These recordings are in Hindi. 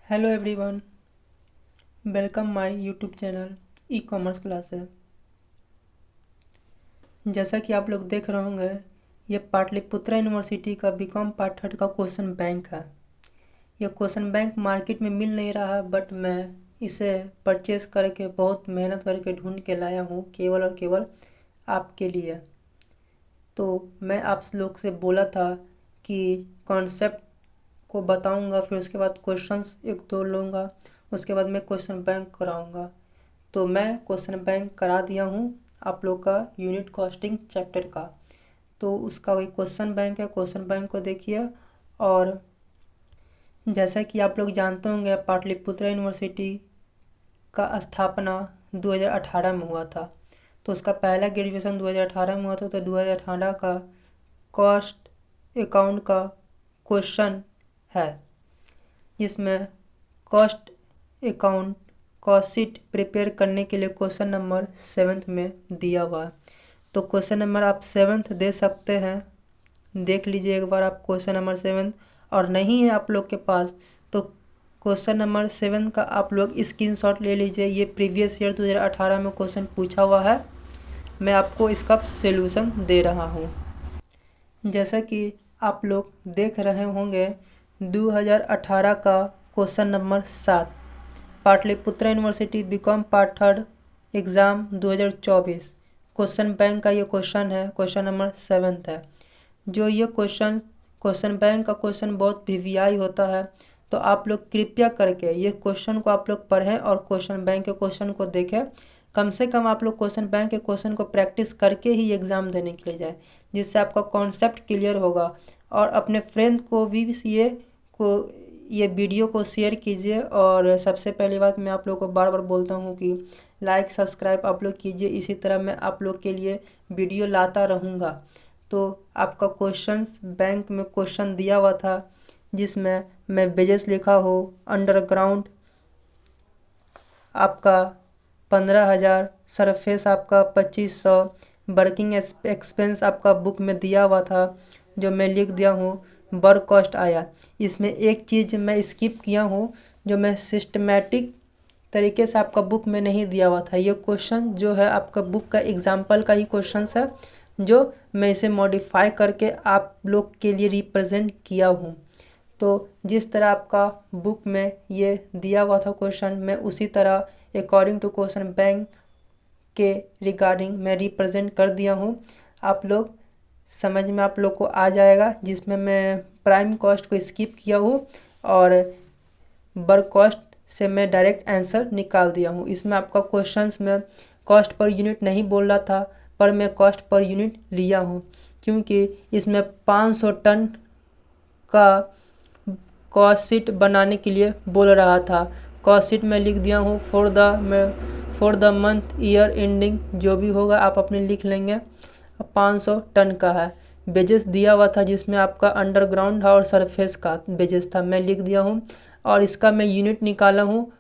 Hello everyone, welcome my YouTube channel e commerce classes. जैसा कि आप लोग देख रहे होंगे, ये पाटलिपुत्रा यूनिवर्सिटी का बीकॉम पार्ट थर्ड का क्वेश्चन बैंक है। ये क्वेश्चन बैंक मार्केट में मिल नहीं रहा, बट मैं इसे परचेस करके बहुत मेहनत करके ढूंढ के लाया हूँ केवल और केवल आपके लिए। तो मैं आप लोग से बोला था कि कॉन्सेप्ट को बताऊंगा, फिर उसके बाद क्वेश्चंस एक दो लूँगा, उसके बाद मैं क्वेश्चन बैंक कराऊंगा। तो मैं क्वेश्चन बैंक करा दिया हूँ आप लोग का यूनिट कॉस्टिंग चैप्टर का। तो उसका वही क्वेश्चन बैंक है। क्वेश्चन बैंक को देखिए। और जैसा कि आप लोग जानते होंगे, पाटलिपुत्रा यूनिवर्सिटी का स्थापना 2018 में हुआ था। तो उसका पहला ग्रेजुएशन 2018 में हुआ था। तो 2018 का कॉस्ट अकाउंट का क्वेश्चन है, जिसमें cost account cost sheet prepare करने के लिए क्वेश्चन नंबर 7 में दिया हुआ है। तो क्वेश्चन नंबर आप 7 दे सकते हैं, देख लीजिए एक बार आप क्वेश्चन नंबर 7। और नहीं है आप लोग के पास तो क्वेश्चन नंबर 7 का आप लोग स्क्रीनशॉट ले लीजिए। ये प्रीवियस ईयर 2018 में क्वेश्चन पूछा हुआ है। मैं आपको इसका सॉल्यूशन दे रहा हूँ। जैसा कि आप लोग देख रहे होंगे, 2018 का question number 7, Patliputra university BCom part third exam 2024 question bank का ये क्वेश्चन है। क्वेश्चन नंबर 7 है। जो ये क्वेश्चन बैंक का क्वेश्चन बहुत वीवीआई होता है। तो आप लोग कृपया करके ये क्वेश्चन को आप लोग पढ़ें और क्वेश्चन बैंक के क्वेश्चन को देखें। कम से कम आप लोग क्वेश्चन बैंक के क्वेश्चन को प्रैक्टिस करके ही एग्ज़ाम देने के लिए जाए, जिससे आपका कॉन्सेप्ट क्लियर होगा। और अपने फ्रेंड को भी ये वीडियो को शेयर कीजिए। और सबसे पहली बात, मैं आप लोगों को बार बार बोलता हूँ कि लाइक सब्सक्राइब आप लोग कीजिए। इसी तरह मैं आप लोग के लिए वीडियो लाता रहूँगा। तो आपका क्वेश्चंस बैंक में क्वेश्चन दिया हुआ था, जिसमें मैं वेजेस लिखा हो, अंडरग्राउंड आपका 15,000, सरफेस आपका 2500, वर्किंग एक्सपेंस आपका बुक में दिया हुआ था, जो मैं लिख दिया हूँ। वर्क कॉस्ट आया। इसमें एक चीज़ मैं स्किप किया हूँ, जो मैं सिस्टमेटिक तरीके से आपका बुक में नहीं दिया हुआ था। ये क्वेश्चन जो है आपका बुक का एग्जाम्पल का ही क्वेश्चन है, जो मैं इसे मॉडिफाई करके आप लोग के लिए रिप्रेजेंट किया हूँ। तो जिस तरह आपका बुक में ये दिया हुआ था क्वेश्चन, मैं उसी तरह अकॉर्डिंग टू क्वेश्चन बैंक के रिगार्डिंग मैं रिप्रेजेंट कर दिया हूँ। आप लोग समझ में आप लोग को आ जाएगा, जिसमें मैं प्राइम कॉस्ट को स्किप किया हूँ और वर्क कॉस्ट से मैं डायरेक्ट आंसर निकाल दिया हूँ। इसमें आपका क्वेश्चंस में कॉस्ट पर यूनिट नहीं बोल रहा था, पर मैं कॉस्ट पर यूनिट लिया हूँ, क्योंकि इसमें 500 टन का कॉस्ट शीट बनाने के लिए बोल रहा था। कॉस्ट शीट में लिख दिया हूँ for the month year ending, जो भी होगा आप अपने लिख लेंगे। 500 टन का है। बेजेस दिया हुआ था, जिसमें आपका अंडरग्राउंड और सरफेस का बेजेस था, मैं लिख दिया हूँ। और इसका मैं यूनिट निकाला हूँ।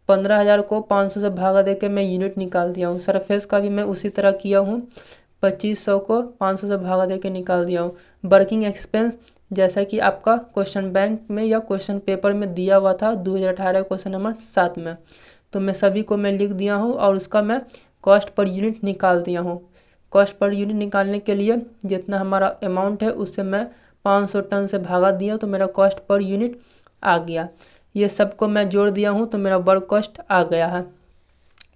15,000 को 500 से भागा दे के मैं यूनिट निकाल दिया हूँ। सरफेस का भी मैं उसी तरह किया हूँ। 2500 को 500 से भागा दे के निकाल दिया हूँ। वर्किंग एक्सपेंस, जैसा कि आपका क्वेश्चन बैंक में या क्वेश्चन पेपर में दिया हुआ था 2018 क्वेश्चन नंबर 7 में, तो मैं सभी को मैं लिख दिया हूँ। और उसका मैं कॉस्ट पर यूनिट निकाल दिया हूँ। कॉस्ट पर यूनिट निकालने के लिए जितना हमारा अमाउंट है, उससे मैं 500 टन से भागा दिया, तो मेरा कॉस्ट पर यूनिट आ गया। ये सबको मैं जोड़ दिया हूँ, तो मेरा वर्क कॉस्ट आ गया है।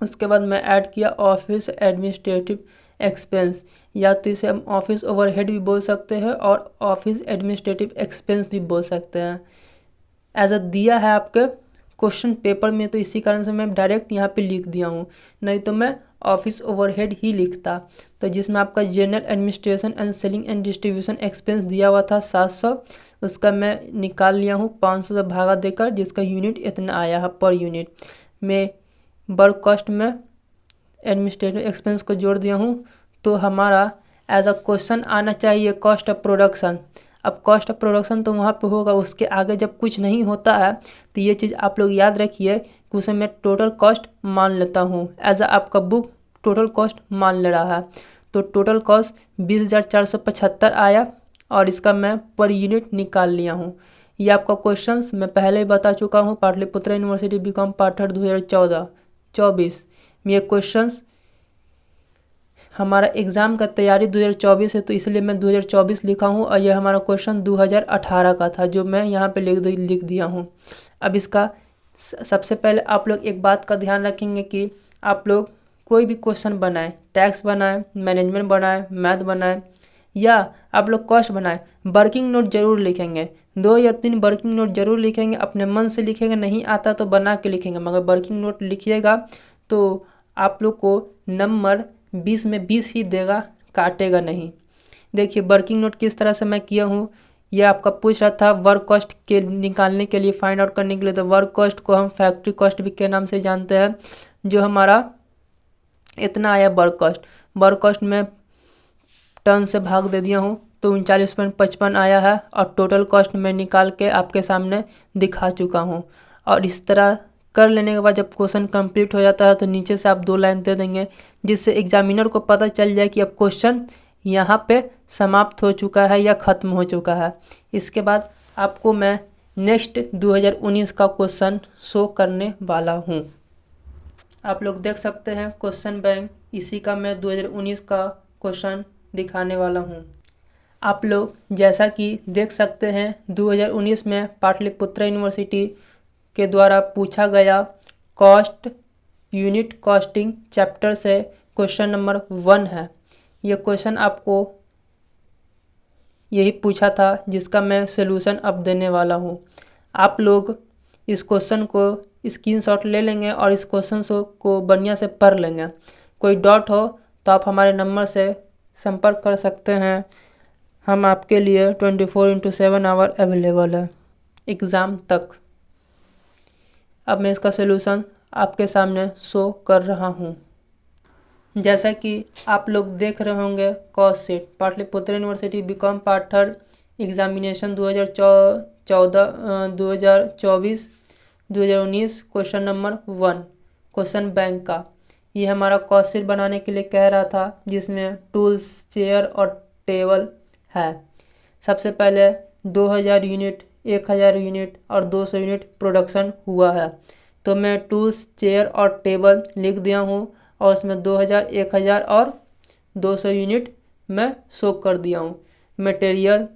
उसके बाद मैं ऐड किया ऑफिस एडमिनिस्ट्रेटिव एक्सपेंस, या तो इसे हम ऑफिस ओवरहेड भी बोल सकते हैं और ऑफिस एडमिनिस्ट्रेटिव एक्सपेंस भी बोल सकते हैं। एज अ दिया है आपके क्वेश्चन पेपर में, तो इसी कारण से मैं डायरेक्ट यहाँ पे लिख दिया हूँ, नहीं तो मैं ऑफिस ओवरहेड ही लिखता। तो जिसमें आपका general administration and selling and distribution expense दिया हुआ था 700, उसका मैं निकाल लिया हूँ 500 से भागा देकर, जिसका यूनिट इतना आया है पर यूनिट में। वर्क कॉस्ट में एडमिनिस्ट्रेटिव एक्सपेंस को जोड़ दिया हूँ। तो हमारा एज अ क्वेश्चन आना चाहिए कॉस्ट ऑफ प्रोडक्शन। अब कॉस्ट ऑफ प्रोडक्शन तो वहाँ पे होगा, उसके आगे जब कुछ नहीं होता है तो ये चीज़ आप लोग याद रखिए कि उसे मैं टोटल कॉस्ट मान लेता हूँ। एज अ आपका बुक टोटल कॉस्ट मान ले रहा है। तो टोटल कॉस्ट 20,475 आया, और इसका मैं पर यूनिट निकाल लिया हूँ। ये आपका क्वेश्चंस मैं पहले ही बता चुका हूँ। Patliputra university BCom part third 2014-24 में ये क्वेश्चंस हमारा एग्ज़ाम का तैयारी 2024 है, तो इसलिए मैं 2024 लिखा हूँ और ये हमारा क्वेश्चन 2018 का था जो मैं यहाँ पे लिख दिया हूँ। अब इसका सबसे पहले आप लोग एक बात का ध्यान रखेंगे कि आप लोग कोई भी क्वेश्चन बनाएं, टैक्स बनाएं, मैनेजमेंट बनाएं, मैथ बनाएं या आप लोग कॉस्ट बनाएं, वर्किंग नोट जरूर लिखेंगे। 2 या 3 वर्किंग नोट जरूर लिखेंगे, अपने मन से लिखेंगे, नहीं आता तो बना के लिखेंगे, मगर वर्किंग नोट लिखिएगा तो आप लोग को नंबर 20 में 20 ही देगा, काटेगा नहीं। देखिए वर्किंग नोट किस तरह से मैं किया हूँ। यह आपका पूछ रहा था वर्क कॉस्ट के निकालने के लिए, फाइंड आउट करने के लिए। तो वर्क कॉस्ट को हम फैक्ट्री कॉस्ट भी के नाम से जानते हैं। जो हमारा इतना आया वर्क कॉस्ट में टन से भाग दे दिया हूँ तो 39.55 आया है और टोटल कॉस्ट में निकाल के आपके सामने दिखा चुका हूँ। और इस तरह कर लेने के बाद जब क्वेश्चन कंप्लीट हो जाता है तो नीचे से आप 2 लाइन दे देंगे, जिससे एग्जामिनर को पता चल जाए कि अब क्वेश्चन यहाँ पे समाप्त हो चुका है या ख़त्म हो चुका है। इसके बाद आपको मैं नेक्स्ट 2019 का क्वेश्चन शो करने वाला हूँ। आप लोग देख सकते हैं क्वेश्चन बैंक, इसी का मैं 2019 का क्वेश्चन दिखाने वाला हूँ। आप लोग जैसा कि देख सकते हैं 2019 में पाटलिपुत्र यूनिवर्सिटी के द्वारा पूछा गया कॉस्ट यूनिट कॉस्टिंग चैप्टर से क्वेश्चन नंबर 1 है। ये क्वेश्चन आपको यही पूछा था जिसका मैं सलूशन अब देने वाला हूँ। आप लोग इस क्वेश्चन को स्क्रीनशॉट ले लेंगे और इस क्वेश्चन को बढ़िया से पढ़ लेंगे। कोई डाउट हो तो आप हमारे नंबर से संपर्क कर सकते हैं। हम आपके लिए 24/7 आवर अवेलेबल है एग्ज़ाम तक। अब मैं इसका सलूशन आपके सामने शो कर रहा हूँ। जैसा कि आप लोग देख रहे होंगे cost sheet, Patliputra university BCom part third examination 2024-2019 question number 1 question bank का। ये हमारा कॉस्ट शीट बनाने के लिए कह रहा था, जिसमें टूल्स, चेयर और टेबल है। सबसे पहले 2000 यूनिट, 1000 यूनिट और 200 यूनिट प्रोडक्शन हुआ है। तो मैं टूल्स, चेयर और टेबल लिख दिया हूँ और उसमें 2000, 1000 और 200 यूनिट मैं शो कर दिया हूँ। मटेरियल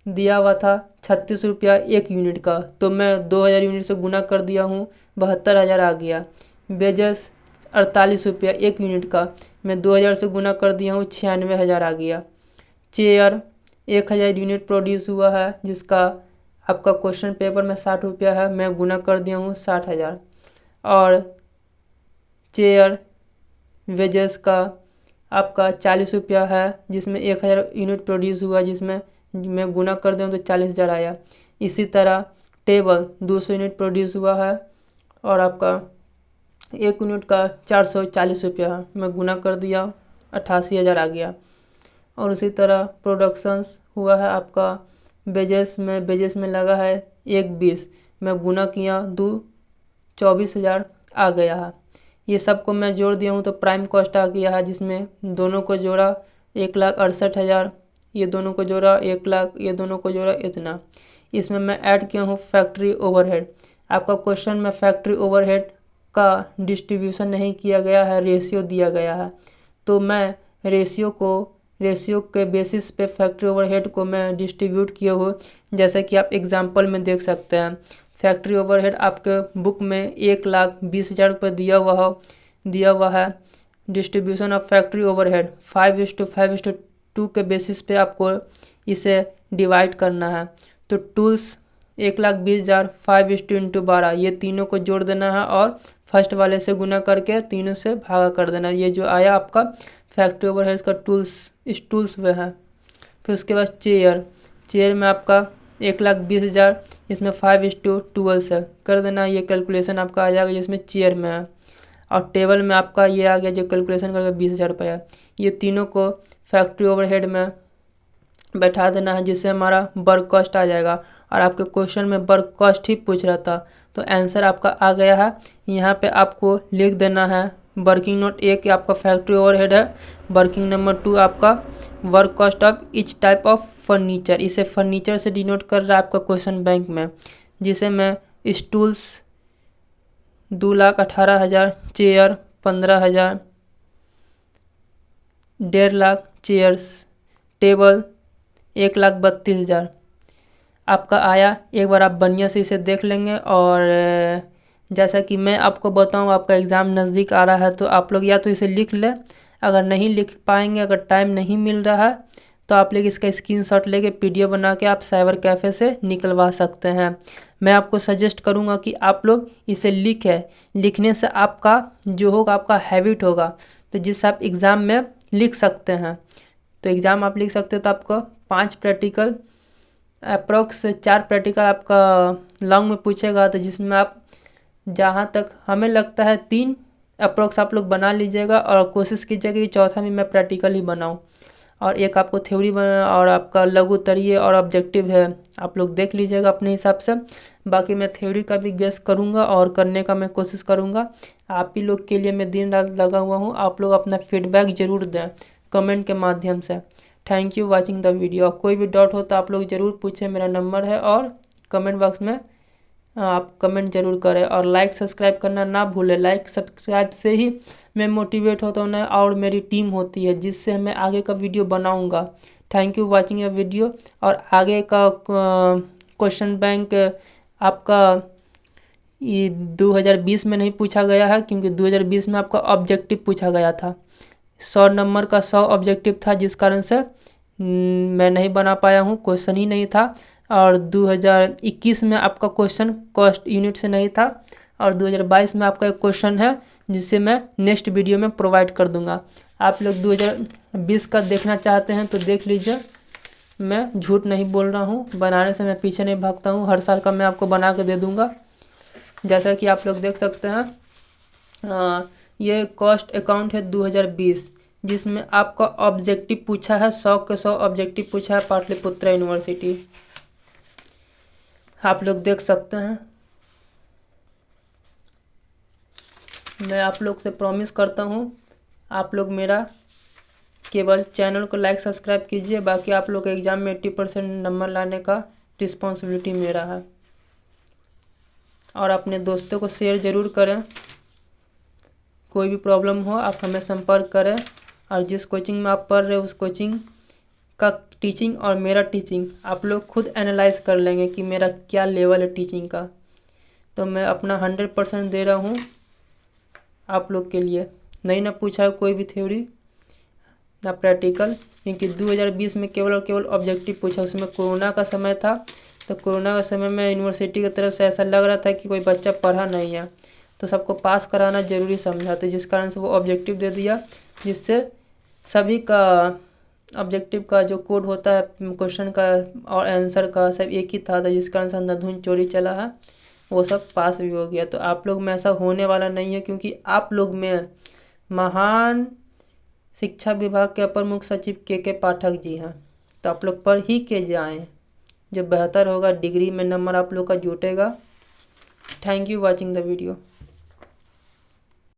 दिया हुआ था 36 रुपया 1 यूनिट का, तो मैं 2000 यूनिट से गुना कर दिया हूँ, 72,000 आ गया। वेजेस 48 रुपया 1 यूनिट का, मैं 2000 से गुना कर दिया हूँ, 96,000 आ गया। चेयर 1000 यूनिट प्रोड्यूस हुआ है, जिसका आपका क्वेश्चन पेपर में 60 रुपया है, मैं गुना कर दिया हूँ 60,000। और चेयर वेजेस का आपका 40 रुपया है, जिसमें 1000 यूनिट प्रोड्यूस हुआ, जिसमें मैं गुना कर दूँ तो 40,000 आया। इसी तरह टेबल 200 यूनिट प्रोड्यूस हुआ है और आपका 1 यूनिट का 440 रुपया है, मैं गुना कर दिया 88,000 आ गया। और उसी तरह प्रोडक्शंस हुआ है आपका बेजेस में लगा है 120, मैं गुना किया 24,000 आ गया है। ये सब को मैं जोड़ दिया हूँ तो प्राइम कॉस्ट आ गया है, जिसमें दोनों को जोड़ा 1,68,000, ये दोनों को जोड़ा 1 लाख, ये दोनों को जोड़ा इतना। इसमें मैं ऐड किया हूँ फैक्ट्री ओवरहेड। आपका क्वेश्चन में फैक्ट्री ओवरहेड का डिस्ट्रीब्यूशन नहीं किया गया है, रेशियो दिया गया है, तो मैं रेशियो के बेसिस पे फैक्ट्री ओवरहेड को मैं डिस्ट्रीब्यूट किया हूँ। जैसा कि आप एग्जांपल में देख सकते हैं, फैक्ट्री ओवरहेड आपके बुक में 1,20,000 रुपये दिया हुआ है। डिस्ट्रीब्यूशन ऑफ फैक्ट्री ओवरहेड 5:5:2 के बेसिस पे आपको इसे डिवाइड करना है। तो टूल्स 1,20,000 5:12, ये तीनों को जोड़ देना है और फर्स्ट वाले से गुना करके तीनों से भागा कर देना। ये जो आया आपका फैक्ट्री ओवरहेड्स का इस टूल्स में है। फिर उसके बाद चेयर में आपका 1,20,000, इसमें 5:12 से कर देना, ये कैलकुलेशन आपका आ जाएगा जिसमें चेयर में है। और टेबल में आपका ये आ गया जो कैलकुलेशन करके 20,000 रुपया। ये तीनों को फैक्ट्री ओवरहेड में बैठा देना है, जिससे हमारा वर्क कॉस्ट आ जाएगा। और आपके क्वेश्चन में वर्क कॉस्ट ही पूछ रहा था, तो आंसर आपका आ गया है। यहाँ पे आपको लिख देना है वर्किंग नोट 1 आपका फैक्ट्री ओवरहेड है। वर्किंग नंबर 2 आपका work cost of each type of furniture, इसे फर्नीचर से डिनोट कर रहा है आपका क्वेश्चन बैंक में, जिसे मैं stools 2,18,000, chair 15,000, 1.5 lakh chairs, table 1,32,000 आपका आया। एक बार आप बढ़िया से इसे देख लेंगे। और जैसा कि मैं आपको बताऊं, आपका एग्ज़ाम नज़दीक आ रहा है तो आप लोग या तो इसे लिख लें, अगर नहीं लिख पाएंगे, अगर टाइम नहीं मिल रहा है तो आप लोग इसका स्क्रीनशॉट लेके PDF बना के आप साइबर कैफ़े से निकलवा सकते हैं। मैं आपको सजेस्ट करूंगा कि आप लोग इसे लिखें, लिखने से आपका जो होगा आपका हैबिट होगा, तो जिससे आप एग्ज़ाम में लिख सकते हैं। तो एग्ज़ाम आप लिख सकते हो तो आपको 5 प्रैक्टिकल अप्रोक्स 4 प्रैक्टिकल आपका लॉन्ग में पूछेगा, तो जिसमें आप जहाँ तक हमें लगता है 3 अप्रोक्स आप लोग बना लीजिएगा और कोशिश कीजिएगा कि चौथा भी मैं प्रैक्टिकल ही बनाऊँ। और एक आपको थ्योरी बना और आपका लघु उत्तरीय और ऑब्जेक्टिव है, आप लोग देख लीजिएगा अपने हिसाब से। बाकी मैं थ्योरी का भी गेस करूँगा और करने का मैं कोशिश करूँगा। आप ही लोग के लिए मैं दिन रात लगा हुआ हूँ। आप लोग अपना फीडबैक ज़रूर दें कमेंट के माध्यम से। Thank you watching the video. कोई भी डाउट हो तो आप लोग ज़रूर पूछें, मेरा नंबर है, और कमेंट बॉक्स में आप कमेंट जरूर करें। और लाइक सब्सक्राइब करना ना भूलें। लाइक सब्सक्राइब से ही मैं मोटिवेट होता हूँ ना, और मेरी टीम होती है जिससे मैं आगे का वीडियो बनाऊँगा। Thank you watching A video. और आगे का क्वेश्चन बैंक आपका ये 2020 में नहीं पूछा गया है, क्योंकि 2020 में आपका ऑब्जेक्टिव पूछा गया था। 100 नंबर का 100 ऑब्जेक्टिव था, जिस कारण से मैं नहीं बना पाया हूँ, क्वेश्चन ही नहीं था। और 2021 में आपका क्वेश्चन कॉस्ट यूनिट से नहीं था। और 2022 में आपका एक क्वेश्चन है जिसे मैं नेक्स्ट वीडियो में प्रोवाइड कर दूंगा। आप लोग 2020 का देखना चाहते हैं तो देख लीजिए, मैं झूठ नहीं बोल रहा हूँ, बनाने से मैं पीछे नहीं भागता हूँ। हर साल का मैं आपको बना के दे दूँगा। जैसा कि आप लोग देख सकते हैं, ये कॉस्ट अकाउंट है 2020, जिसमें आपका ऑब्जेक्टिव पूछा है 100 के 100 ऑब्जेक्टिव पूछा है पाटलिपुत्र यूनिवर्सिटी। आप लोग देख सकते हैं। मैं आप लोग से प्रॉमिस करता हूँ, आप लोग मेरा केवल चैनल को लाइक सब्सक्राइब कीजिए, बाकी आप लोग एग्ज़ाम में 80% नंबर लाने का रिस्पॉन्सिबिलिटी मेरा है। और अपने दोस्तों को शेयर ज़रूर करें। कोई भी प्रॉब्लम हो आप हमें संपर्क करें। और जिस कोचिंग में आप पढ़ रहे हो उस कोचिंग का टीचिंग और मेरा टीचिंग आप लोग खुद एनालाइज कर लेंगे कि मेरा क्या लेवल है टीचिंग का। तो मैं अपना 100% दे रहा हूँ आप लोग के लिए। नहीं ना पूछा है कोई भी थ्योरी ना प्रैक्टिकल, क्योंकि 2020 में केवल और केवल ऑब्जेक्टिव पूछा। उसमें कोरोना का समय था, तो कोरोना के समय में यूनिवर्सिटी की तरफ से ऐसा लग रहा था कि कोई बच्चा पढ़ा नहीं है, तो सबको पास कराना ज़रूरी समझा, तो जिस कारण से वो ऑब्जेक्टिव दे दिया, जिससे सभी का ऑब्जेक्टिव का जो कोड होता है क्वेश्चन का और आंसर का सब एक ही था, जिस कारण से अंधाधुंध चोरी चला है, वो सब पास भी हो गया। तो आप लोग में ऐसा होने वाला नहीं है, क्योंकि आप लोग में महान शिक्षा विभाग के अपर मुख्य सचिव के पाठक जी हैं। तो आप लोग पढ़ ही के जाएं, जो बेहतर होगा, डिग्री में नंबर आप लोग का जुटेगा। Thank you watching the video.